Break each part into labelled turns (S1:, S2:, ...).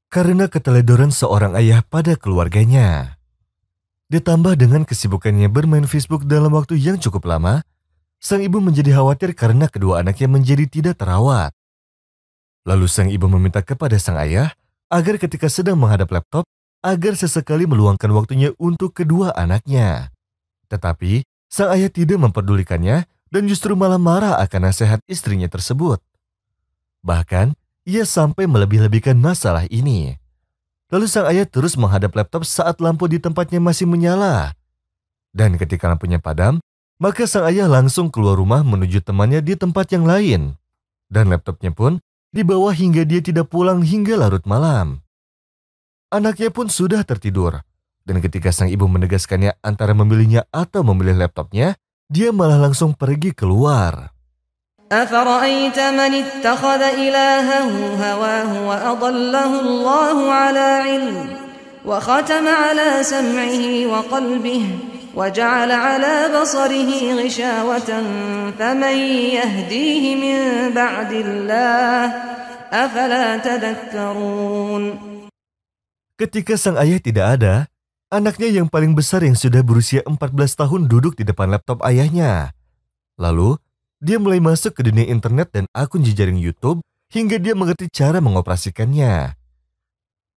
S1: karena keteledoran seorang ayah pada keluarganya. Ditambah dengan kesibukannya bermain Facebook dalam waktu yang cukup lama, sang ibu menjadi khawatir karena kedua anaknya menjadi tidak terawat. Lalu sang ibu meminta kepada sang ayah agar ketika sedang menghadap laptop, agar sesekali meluangkan waktunya untuk kedua anaknya. Tetapi, sang ayah tidak memperdulikannya dan justru malah marah akan nasihat istrinya tersebut. Bahkan, ia sampai melebih-lebihkan masalah ini. Lalu sang ayah terus menghadap laptop saat lampu di tempatnya masih menyala. Dan ketika lampunya padam, maka sang ayah langsung keluar rumah menuju temannya di tempat yang lain. Dan laptopnya pun dibawa hingga dia tidak pulang hingga larut malam. Anaknya pun sudah tertidur. Dan ketika sang ibu menegaskannya antara memilihnya atau memilih laptopnya, dia malah langsung pergi keluar.
S2: أفرأيت من اتخذ إلهه هواه وأضله الله على علم وختم على سمعه وقلبه وجعل على بصره غشاوة فمن يهديه من بعد الله أفلا تذكرون.
S1: Ketika sang ayah tidak ada, anaknya yang paling besar yang sudah berusia 14 tahun duduk di depan laptop ayahnya. Lalu, dia mulai masuk ke dunia internet dan akun jejaring YouTube hingga dia mengerti cara mengoperasikannya.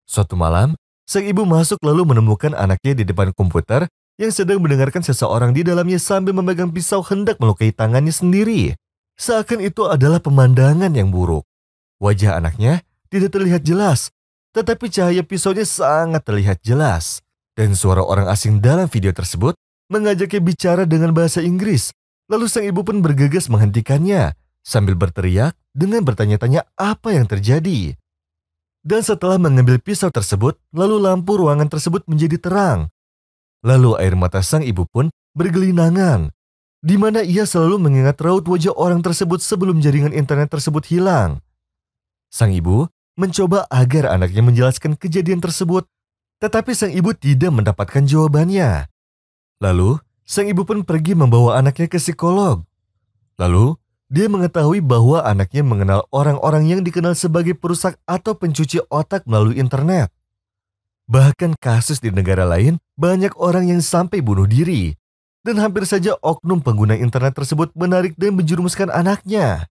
S1: Suatu malam, sang ibu masuk lalu menemukan anaknya di depan komputer yang sedang mendengarkan seseorang di dalamnya sambil memegang pisau hendak melukai tangannya sendiri. Seakan itu adalah pemandangan yang buruk. Wajah anaknya tidak terlihat jelas, tetapi cahaya pisaunya sangat terlihat jelas. Dan suara orang asing dalam video tersebut mengajaknya bicara dengan bahasa Inggris. Lalu sang ibu pun bergegas menghentikannya sambil berteriak dengan bertanya-tanya apa yang terjadi. Dan setelah mengambil pisau tersebut, lalu lampu ruangan tersebut menjadi terang. Lalu air mata sang ibu pun bergelinangan, di mana ia selalu mengingat raut wajah orang tersebut sebelum jaringan internet tersebut hilang. Sang ibu mencoba agar anaknya menjelaskan kejadian tersebut, tetapi sang ibu tidak mendapatkan jawabannya. Lalu, sang ibu pun pergi membawa anaknya ke psikolog. Lalu, dia mengetahui bahwa anaknya mengenal orang-orang yang dikenal sebagai perusak atau pencuci otak melalui internet. Bahkan kasus di negara lain, banyak orang yang sampai bunuh diri. Dan hampir saja oknum pengguna internet tersebut menarik dan menjerumuskan anaknya.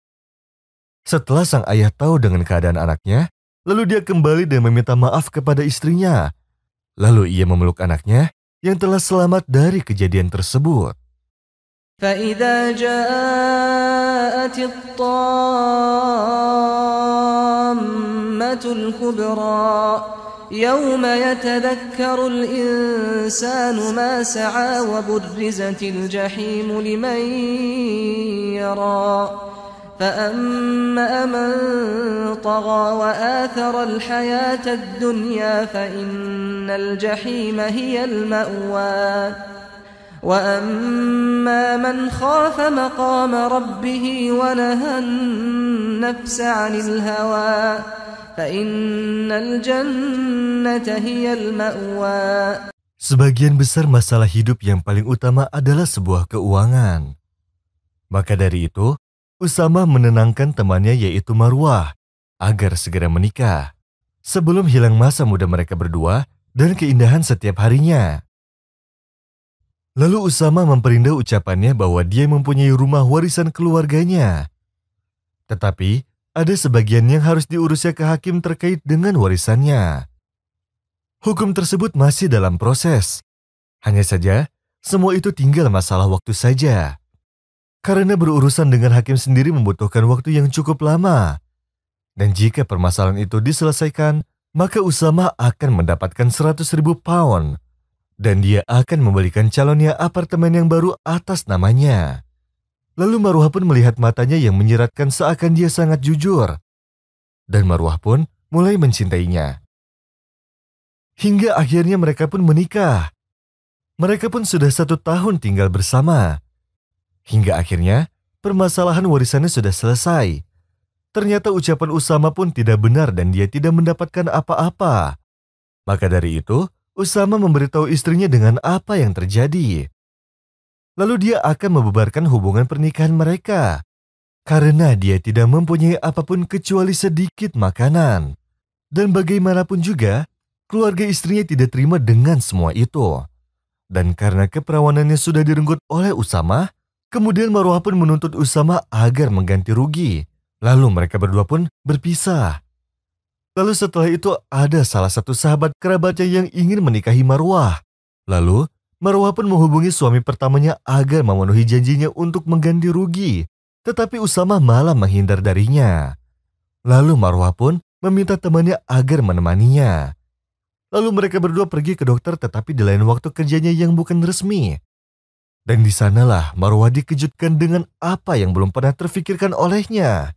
S1: Setelah sang ayah tahu dengan keadaan anaknya, lalu dia kembali dan meminta maaf kepada istrinya. Lalu ia memeluk anaknya yang telah selamat dari kejadian tersebut.
S2: فإذا جاءت الطامة الكبرى يوم يتذكر الإنسان ما سعى وبرزت الجحيم لمن يرى فأما من طغى وآثر الحياة الدنيا فإن الجحيم هي المأوى وأما من خاف مقام ربه ونهى النفس عن الهوى فإن الجنة هي المأوى.
S1: Sebagian besar masalah hidup yang paling utama adalah sebuah keuangan. Maka dari itu, Usama menenangkan temannya yaitu Marwah agar segera menikah sebelum hilang masa muda mereka berdua dan keindahan setiap harinya. Lalu Usama memperindah ucapannya bahwa dia mempunyai rumah warisan keluarganya. Tetapi ada sebagian yang harus diurusnya ke hakim terkait dengan warisannya. Hukum tersebut masih dalam proses. Hanya saja, semua itu tinggal masalah waktu saja. Karena berurusan dengan hakim sendiri membutuhkan waktu yang cukup lama. Dan jika permasalahan itu diselesaikan, maka Usama akan mendapatkan 100.000 pound. Dan dia akan membelikan calonnya apartemen yang baru atas namanya. Lalu Marwah pun melihat matanya yang menyeratkan seakan dia sangat jujur. Dan Marwah pun mulai mencintainya. Hingga akhirnya mereka pun menikah. Mereka pun sudah 1 tahun tinggal bersama. Hingga akhirnya permasalahan warisannya sudah selesai. Ternyata ucapan Usama pun tidak benar dan dia tidak mendapatkan apa-apa. Maka dari itu, Usama memberitahu istrinya dengan apa yang terjadi. Lalu dia akan membubarkan hubungan pernikahan mereka. Karena dia tidak mempunyai apapun kecuali sedikit makanan. Dan bagaimanapun juga, keluarga istrinya tidak terima dengan semua itu. Dan karena keperawanannya sudah direnggut oleh Usama, kemudian Marwah pun menuntut Usama agar mengganti rugi. Lalu mereka berdua pun berpisah. Lalu setelah itu ada salah satu sahabat kerabatnya yang ingin menikahi Marwah. Lalu Marwah pun menghubungi suami pertamanya agar memenuhi janjinya untuk mengganti rugi. Tetapi Usama malah menghindar darinya. Lalu Marwah pun meminta temannya agar menemaninya. Lalu mereka berdua pergi ke dokter tetapi di lain waktu kerjanya yang bukan resmi. Dan di sanalah Marwah dikejutkan dengan apa yang belum pernah terfikirkan olehnya.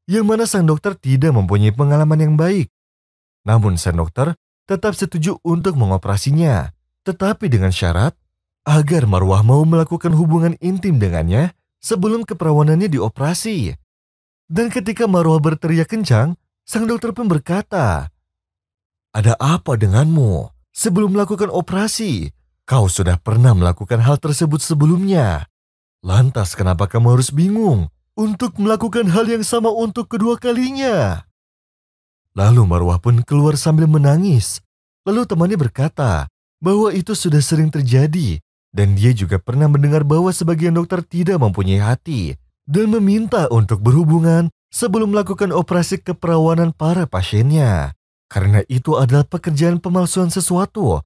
S1: Yang mana sang dokter tidak mempunyai pengalaman yang baik. Namun sang dokter tetap setuju untuk mengoperasinya. Tetapi dengan syarat agar Marwah mau melakukan hubungan intim dengannya sebelum keperawanannya dioperasi. Dan ketika Marwah berteriak kencang, sang dokter pun berkata, "Ada apa denganmu? Sebelum melakukan operasi, kau sudah pernah melakukan hal tersebut sebelumnya. Lantas kenapa kamu harus bingung untuk melakukan hal yang sama untuk kedua kalinya?" Lalu Marwah pun keluar sambil menangis. Lalu temannya berkata bahwa itu sudah sering terjadi dan dia juga pernah mendengar bahwa sebagian dokter tidak mempunyai hati dan meminta untuk berhubungan sebelum melakukan operasi keperawanan para pasiennya. Karena itu adalah pekerjaan pemalsuan sesuatu.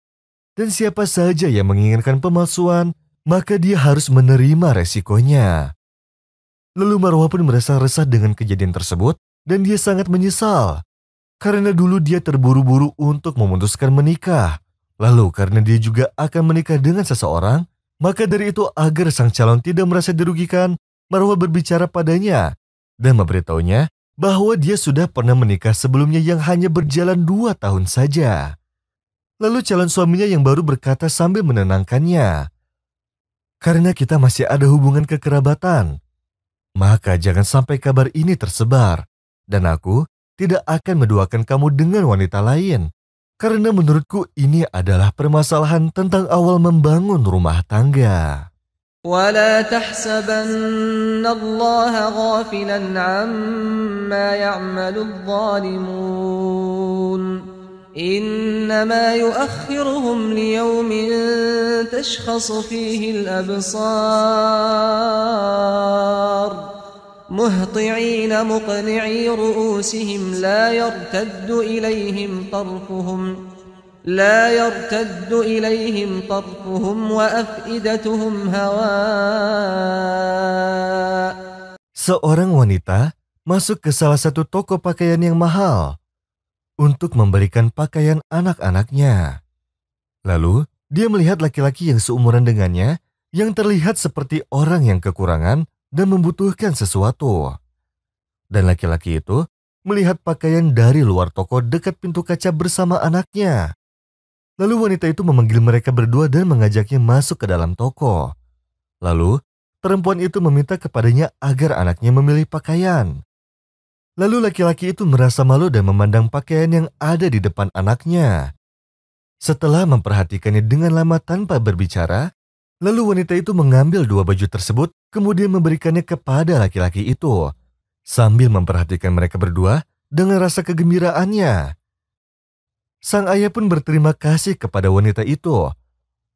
S1: Dan siapa saja yang menginginkan pemalsuan, maka dia harus menerima resikonya. Lalu Marwah pun merasa resah dengan kejadian tersebut dan dia sangat menyesal. Karena dulu dia terburu-buru untuk memutuskan menikah. Lalu karena dia juga akan menikah dengan seseorang, maka dari itu agar sang calon tidak merasa dirugikan, Marwah berbicara padanya dan memberitahunya bahwa dia sudah pernah menikah sebelumnya yang hanya berjalan 2 tahun saja. Lalu calon suaminya yang baru berkata sambil menenangkannya, "Karena kita masih ada hubungan kekerabatan, maka jangan sampai kabar ini tersebar, dan aku tidak akan menduakan kamu dengan wanita lain. Karena menurutku ini adalah permasalahan tentang awal membangun rumah tangga."
S2: ولا تحسبن الله غافلا عما يعمل الظالمون إنما يؤخرهم ليوم تشخص فيه الأبصار مهطعين مقنعي رؤوسهم لا يرتد إليهم طرفهم وأفئدتهم هواء.
S1: Seorang wanita masuk ke salah satu toko pakaian yang mahal untuk membelikan pakaian anak-anaknya. Lalu, dia melihat laki-laki yang seumuran dengannya yang terlihat seperti orang yang kekurangan dan membutuhkan sesuatu. Dan laki-laki itu melihat pakaian dari luar toko dekat pintu kaca bersama anaknya. Lalu wanita itu memanggil mereka berdua dan mengajaknya masuk ke dalam toko. Lalu, perempuan itu meminta kepadanya agar anaknya memilih pakaian. Lalu laki-laki itu merasa malu dan memandang pakaian yang ada di depan anaknya. Setelah memperhatikannya dengan lama tanpa berbicara, lalu wanita itu mengambil 2 baju tersebut kemudian memberikannya kepada laki-laki itu, sambil memperhatikan mereka berdua dengan rasa kegembiraannya. Sang ayah pun berterima kasih kepada wanita itu.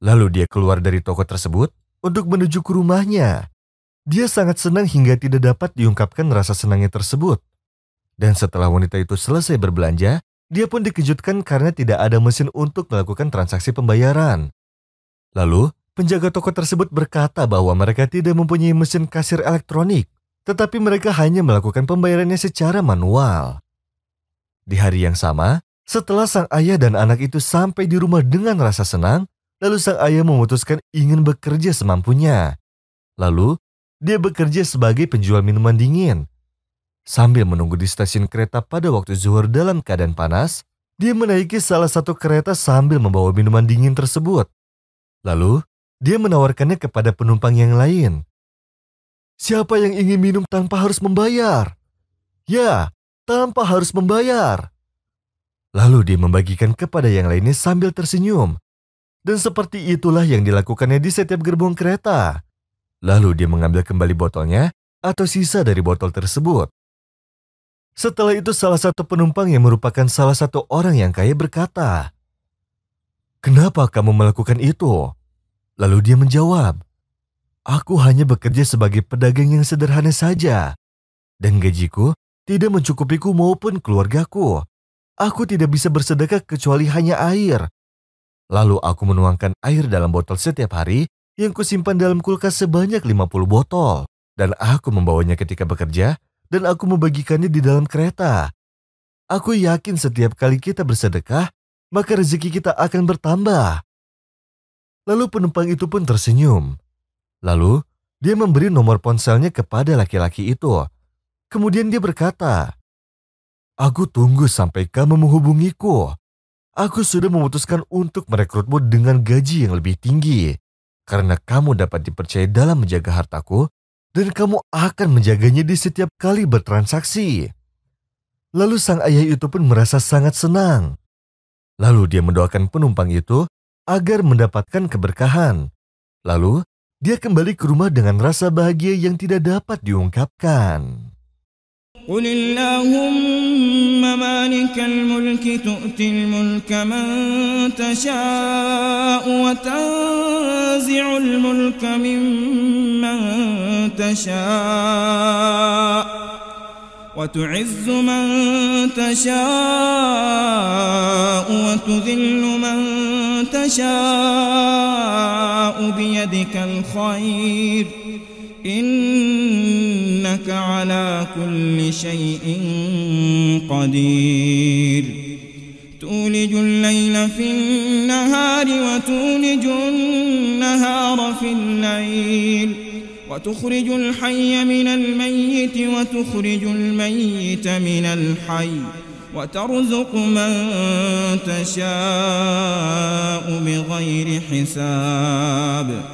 S1: Lalu dia keluar dari toko tersebut untuk menuju ke rumahnya. Dia sangat senang hingga tidak dapat diungkapkan rasa senangnya tersebut. Dan setelah wanita itu selesai berbelanja, dia pun dikejutkan karena tidak ada mesin untuk melakukan transaksi pembayaran. Lalu, penjaga toko tersebut berkata bahwa mereka tidak mempunyai mesin kasir elektronik, tetapi mereka hanya melakukan pembayarannya secara manual. Di hari yang sama, setelah sang ayah dan anak itu sampai di rumah dengan rasa senang, lalu sang ayah memutuskan ingin bekerja semampunya. Lalu, dia bekerja sebagai penjual minuman dingin. Sambil menunggu di stasiun kereta pada waktu zuhur dalam keadaan panas, dia menaiki salah satu kereta sambil membawa minuman dingin tersebut. Lalu, dia menawarkannya kepada penumpang yang lain. "Siapa yang ingin minum tanpa harus membayar?" "Ya, tanpa harus membayar." Lalu dia membagikan kepada yang lainnya sambil tersenyum. Dan seperti itulah yang dilakukannya di setiap gerbong kereta. Lalu dia mengambil kembali botolnya atau sisa dari botol tersebut. Setelah itu salah satu penumpang yang merupakan salah satu orang yang kaya berkata, "Kenapa kamu melakukan itu?" Lalu dia menjawab, "Aku hanya bekerja sebagai pedagang yang sederhana saja, dan gajiku tidak mencukupiku maupun keluargaku. Aku tidak bisa bersedekah kecuali hanya air. Lalu aku menuangkan air dalam botol setiap hari yang kusimpan dalam kulkas sebanyak 50 botol. Dan aku membawanya ketika bekerja, dan aku membagikannya di dalam kereta. Aku yakin setiap kali kita bersedekah, maka rezeki kita akan bertambah." Lalu penumpang itu pun tersenyum. Lalu, dia memberi nomor ponselnya kepada laki-laki itu. Kemudian dia berkata, "Aku tunggu sampai kamu menghubungiku. Aku sudah memutuskan untuk merekrutmu dengan gaji yang lebih tinggi, karena kamu dapat dipercaya dalam menjaga hartaku, dan kamu akan menjaganya di setiap kali bertransaksi." Lalu sang ayah itu pun merasa sangat senang. Lalu dia mendoakan penumpang itu agar mendapatkan keberkahan. Lalu dia kembali ke rumah dengan rasa bahagia yang tidak dapat diungkapkan.
S3: قل اللهم مالك الملك تؤتي الملك من تشاء وتنزع الملك ممن تشاء وتعز من تشاء وتذل من تشاء بيدك الخير إنك على كل شيء قدير تولج الليل في النهار وتولج النهار في الليل وتخرج الحي من الميت وتخرج الميت من الحي وترزق من تشاء بغير حساب